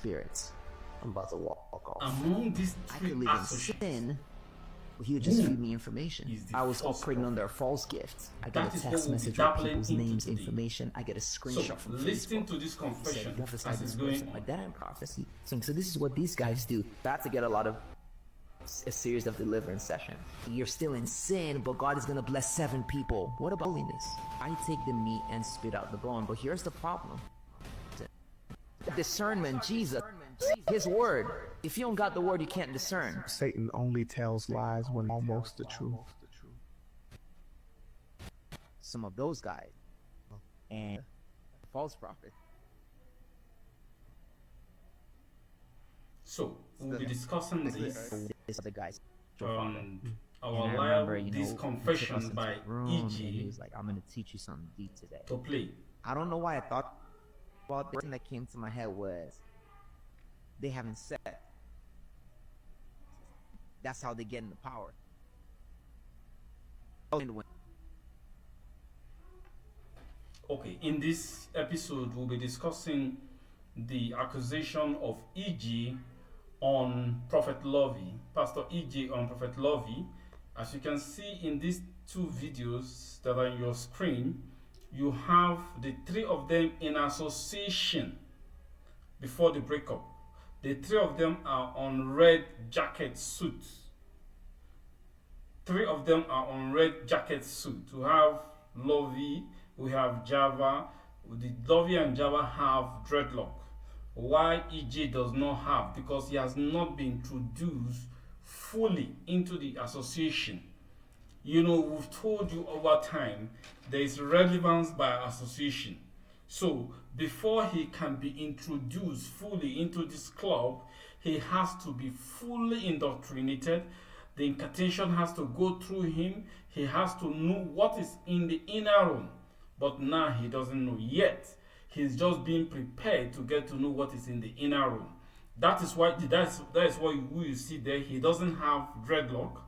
spirits. I'm about to walk off. Among these I three could live in associates, sin, but he would just feed me information. is the I was false operating prophet. under a false gift. I That get a is what text we'll be message with dabbling people's into names, today. information. I get a So screenshot from listen Facebook. to this He said, confession you prophesy as this it's going person. on. Like that in prophecy. So this is what these guys do. About to get a series of deliverance session. You're still in sin, but God is going to bless 7 people. What about holiness? I take the meat and spit out the bone, but here's the problem. Discernment, Jesus, his word. If you don't got the word, you can't discern. Satan only tells lies when almost the truth. Some of those guys and false prophet. So we'll be discussing This other guys. our And I remember, live this he took us confession into by a room, and he EG was like, I'm going to teach you something deep today. to play. I don't know why I thought about this. The thing that came to my head was they haven't said. That's how they get into power. Okay, in this episode, we'll be discussing the accusation of EG on Prophet Lovey, Pastor EG on Prophet Lovey. As you can see in these 2 videos that are on your screen, you have the 3 of them in association before the breakup. The 3 of them are on red jacket suits. 3 of them are on red jacket suit. We have Lovey, we have Java. The Lovey and Java have dreadlock. Why EG does not have? Because he has not been introduced fully into the association. You know, we've told you over time there is relevance by association. So before he can be introduced fully into this club, he has to be fully indoctrinated. The incantation has to go through him. He has to know what is in the inner room. But now he doesn't know yet. He's just being prepared to get to know what is in the inner room. That is why who you see there. He doesn't have dreadlock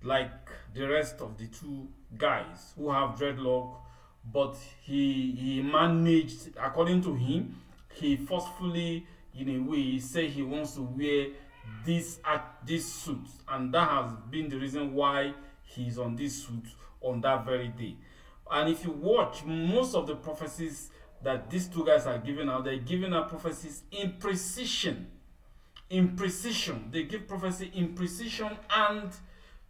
like the rest of the 2 guys who have dreadlock, but he managed, according to him, he forcefully, in a way, say he wants to wear this suit, and that has been the reason why he's on this suit on that very day. And if you watch most of the prophecies that these 2 guys are giving out, they're giving out prophecies in precision. In precision. They give prophecy in precision and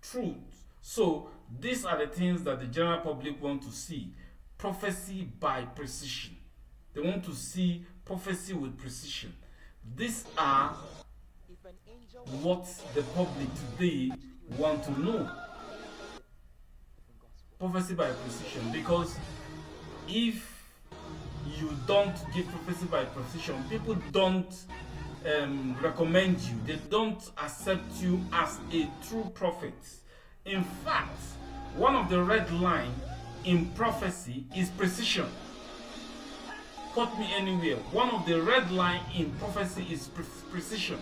truth. So these are the things that the general public want to see. Prophecy by precision. They want to see prophecy with precision. These are what the public today want to know. Prophecy by precision. Because if you don't give prophecy by precision, people don't recommend you. They don't accept you as a true prophet. In fact, one of the red line in prophecy is precision. Quote me anywhere. One of the red line in prophecy is precision.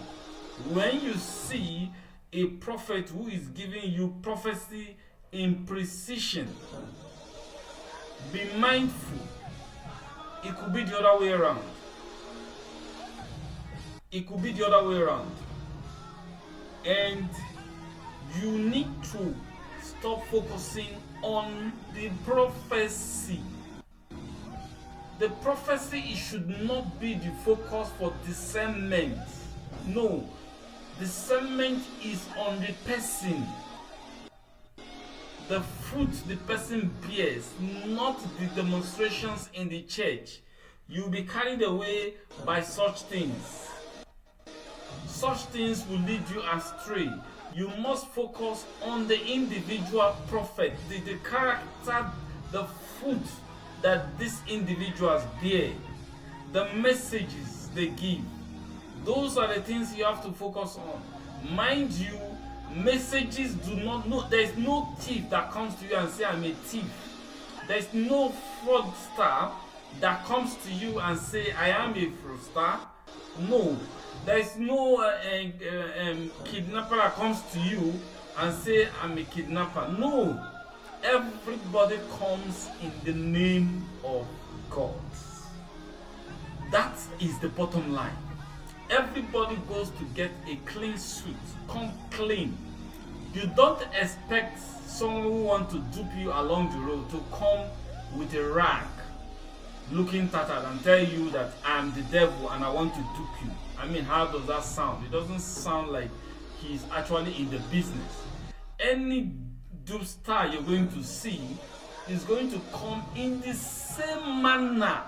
When you see a prophet who is giving you prophecy in precision, be mindful. It could be the other way around. It could be the other way around. And you need to stop focusing on the prophecy. The prophecy, it should not be the focus for discernment. No. Discernment is on the person. The fruit the person bears, not the demonstrations in the church. You'll be carried away by such things. Such things will lead you astray. You must focus on the individual prophet, the character, the fruit that these individuals bear, the messages they give. Those are the things you have to focus on. Mind you, messages do not know. There is no thief that comes to you and say, I'm a thief. There is no fraudster that comes to you and say, I am a fraudster. No. There is no kidnapper that comes to you and say, I'm a kidnapper. No. Everybody comes in the name of God. That is the bottom line. Everybody goes to get a clean suit, come clean. You don't expect someone who wants to dupe you along the road to come with a rag looking tattered and tell you that I'm the devil and I want to dupe you. I mean, how does that sound? It doesn't sound like he's actually in the business. Any dupe star you're going to see is going to come in the same manner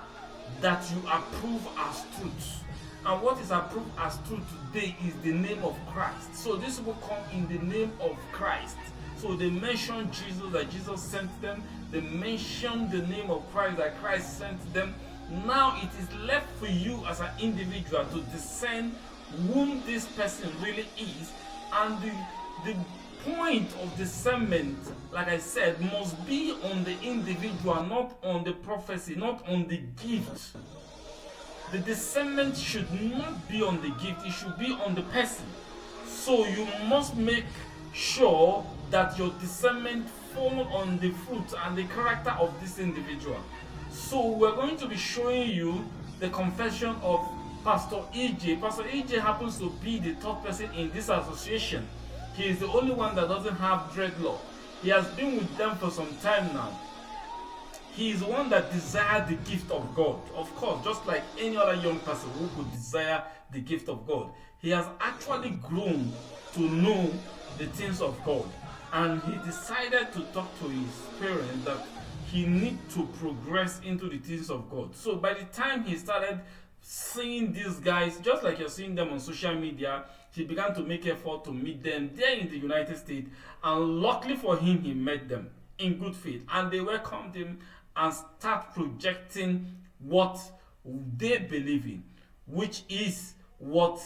that you approve as truth. And what is approved as truth today is the name of Christ. So these people come in the name of Christ. So they mention Jesus, that Jesus sent them. They mention the name of Christ, that Christ sent them. Now it is left for you as an individual to discern whom this person really is. And the point of discernment, like I said, must be on the individual, not on the prophecy, not on the gift. The discernment should not be on the gift, it should be on the person. So you must make sure that your discernment falls on the fruit and the character of this individual. So we're going to be showing you the confession of Pastor EJ. Pastor EJ happens to be the third person in this association. He is the only one that doesn't have dreadlock. He has been with them for some time now. He is the one that desired the gift of God. Of course, just like any other young person who could desire the gift of God. He has actually grown to know the things of God. And he decided to talk to his parents that he needs to progress into the things of God. So by the time he started seeing these guys, just like you're seeing them on social media, he began to make effort to meet them there in the United States. And luckily for him, he met them in good faith. And they welcomed him and start projecting what they believe in, which is what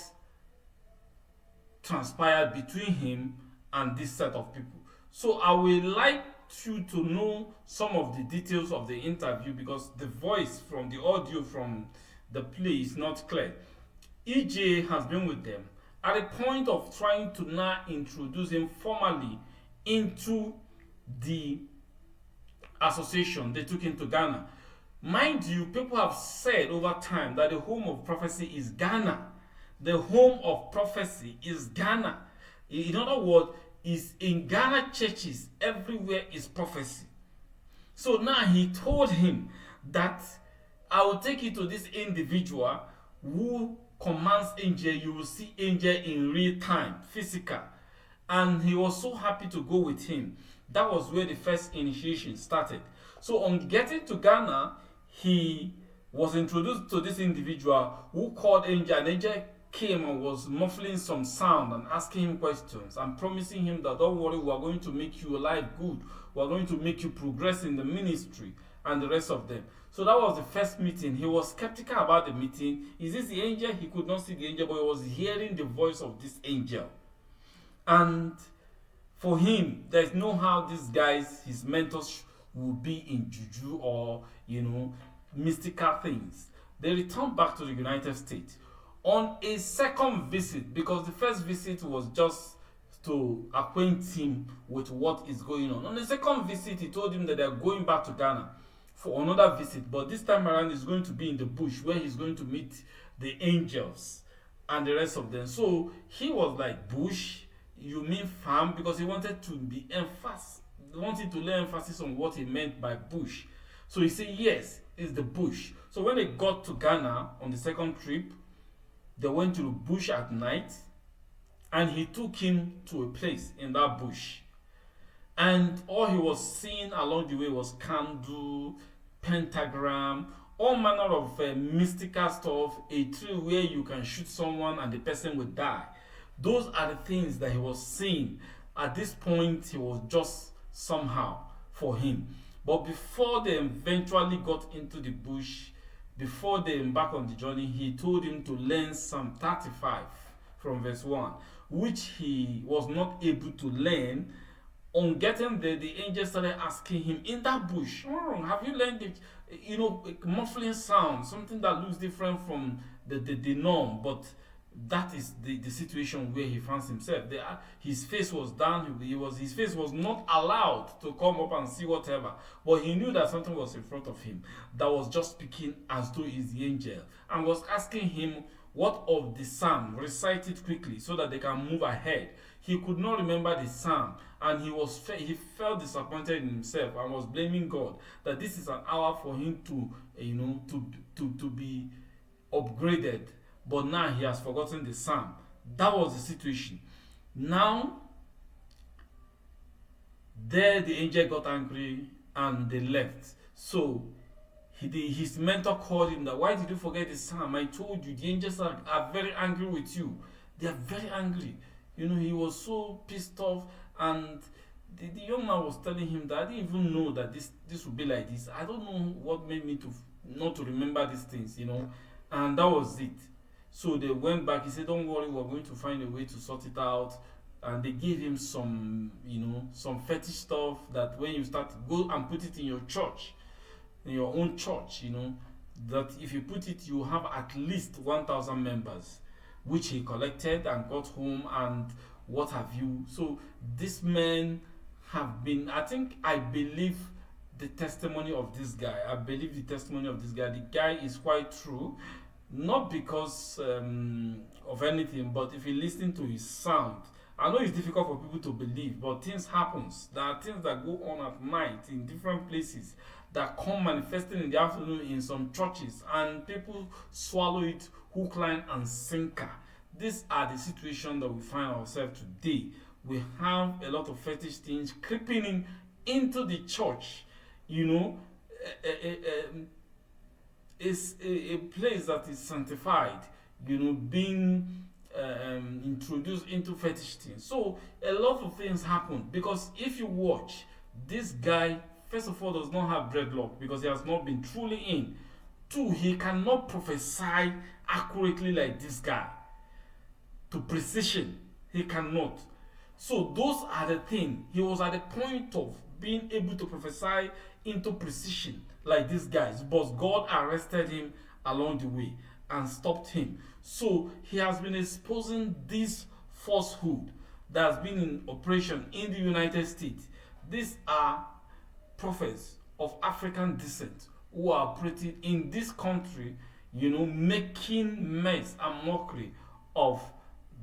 transpired between him and this set of people. So I would like you to know some of the details of the interview because the voice from the audio from the play is not clear. EJ has been with them at the point of trying to now introduce him formally into the association. They took him to Ghana. Mind you, people have said over time that the home of prophecy is Ghana. The home of prophecy is Ghana. In other words, is in Ghana churches, everywhere is prophecy. So now he told him that I will take you to this individual who commands angel. You will see angel in real time, physical. And he was so happy to go with him. That was where the first initiation started. So on getting to Ghana, he was introduced to this individual who called angel. And angel came and was muffling some sound and asking him questions and promising him that don't worry, we are going to make your life good. We are going to make you progress in the ministry and the rest of them. So that was the first meeting. He was skeptical about the meeting. Is this the angel? He could not see the angel, but he was hearing the voice of this angel. And for him, there's no how these guys, his mentors, will be in juju or, mystical things. They returned back to the United States on a second visit, because the first visit was just to acquaint him with what is going on. On the second visit, he told him that they're going back to Ghana for another visit, but this time around is going to be in the bush where he's going to meet the angels and the rest of them. So he was like, bush? You mean farm? Because he wanted to be wanted to lay emphasis on what he meant by bush. So he said, yes, it's the bush. So when they got to Ghana on the second trip, they went to the bush at night, and he took him to a place in that bush. And all he was seeing along the way was candle, pentagram, all manner of mystical stuff, a tree where you can shoot someone and the person will die. Those are the things that he was seeing. At this point, he was just somehow for him. But before they eventually got into the bush, before they embarked on the journey, he told him to learn Psalm 35 from verse 1, which he was not able to learn. On getting there, the angel started asking him, in that bush, have you learned it? A muffling sound, something that looks different from the norm, but that is the situation where he finds himself. His face was down. His face was not allowed to come up and see whatever. But he knew that something was in front of him that was just speaking as though he's the angel, and was asking him what of the psalm. Recite it quickly so that they can move ahead. He could not remember the psalm, and he felt disappointed in himself and was blaming God that this is an hour for him to to be upgraded, but now he has forgotten the psalm. That was the situation. Now, there the angel got angry and they left. So his mentor called him that, why did you forget the psalm? I told you, the angels are very angry with you. They are very angry. He was so pissed off, and the young man was telling him that I didn't even know that this would be like this. I don't know what made me to not to remember these things, and that was it. So they went back. He said, don't worry, we're going to find a way to sort it out. And they gave him some fetish stuff that when you start, go and put it in your church, in your own church, that if you put it, you have at least 1,000 members, which he collected and got home and what have you. So these men have been, I believe the testimony of this guy. The guy is quite true, not because of anything, but if you listen to his sound, I know it's difficult for people to believe, but things happens. There are things that go on at night in different places that come manifesting in the afternoon in some churches, and people swallow it hook, line, and sinker. These are the situations that we find ourselves today. We have a lot of fetish things creeping into the church. It's a place that is sanctified, being introduced into fetish things. So a lot of things happen, because if you watch, this guy, first of all, does not have dreadlock because he has not been truly in. Two, he cannot prophesy accurately like this guy to precision. He cannot. So those are the things. He was at the point of being able to prophesy into precision like these guys, but God arrested him along the way and stopped him. So he has been exposing this falsehood that has been in operation in the United States. These are prophets of African descent who are operating in this country, making mess and mockery of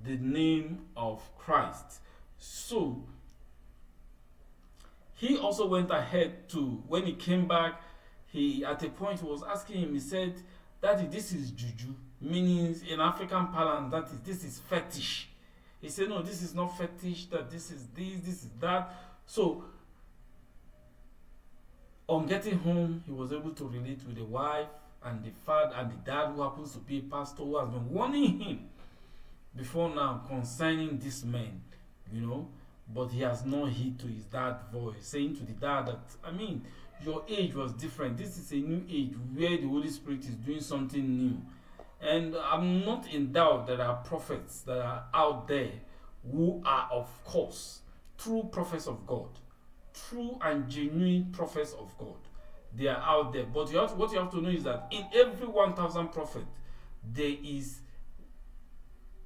the name of Christ. So he also went ahead to, when he came back, he at a point was asking him, he said, Daddy, this is juju, meaning in African parlance, this is fetish. He said, no, this is not fetish, that this is that. So on getting home, he was able to relate with the wife and the father and the dad, who happens to be a pastor, who has been warning him before now concerning this man, but he has not heed to his dad's voice, saying to the dad that, your age was different. This is a new age where the Holy Spirit is doing something new. And I'm not in doubt that there are prophets that are out there who are, of course, true prophets of God, true and genuine prophets of God. They are out there. But what you have to know is that in every 1,000 prophets,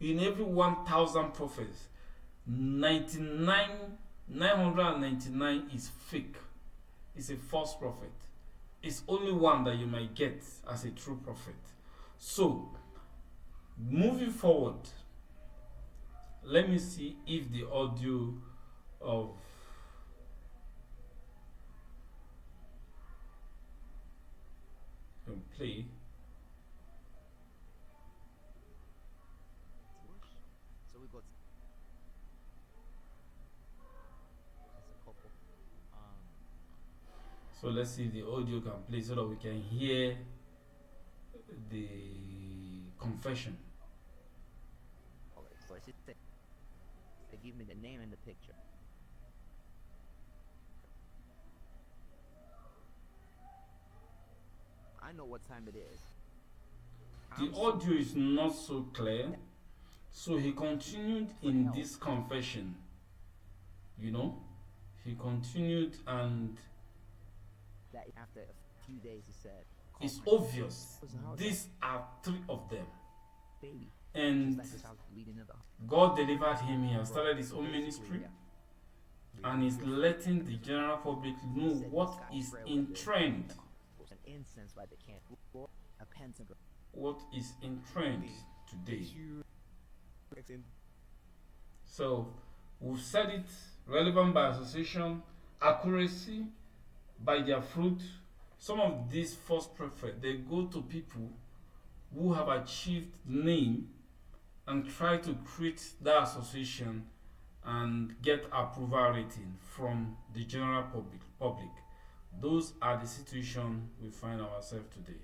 in every 1,000 prophets, 999 is fake. It's a false prophet. It's only one that you might get as a true prophet. So, moving forward, let me see if the audio of can play. So we got as a couple. So let's see if the audio can play so that we can hear the confession. Okay, so I should say they give me the name and the picture. I know what time it is. The audio is not so clear, so he continued in this confession. He continued, and that after a few days he said, it's obvious these are three of them. And God delivered him. He has started his own ministry and is letting the general public know what is in trend. What is in trend today. So we've said it: relevant by association, accuracy by their fruit. Some of these false prophets, they go to people who have achieved name and try to create that association and get approval rating from the general public. Those are the situation we find ourselves today.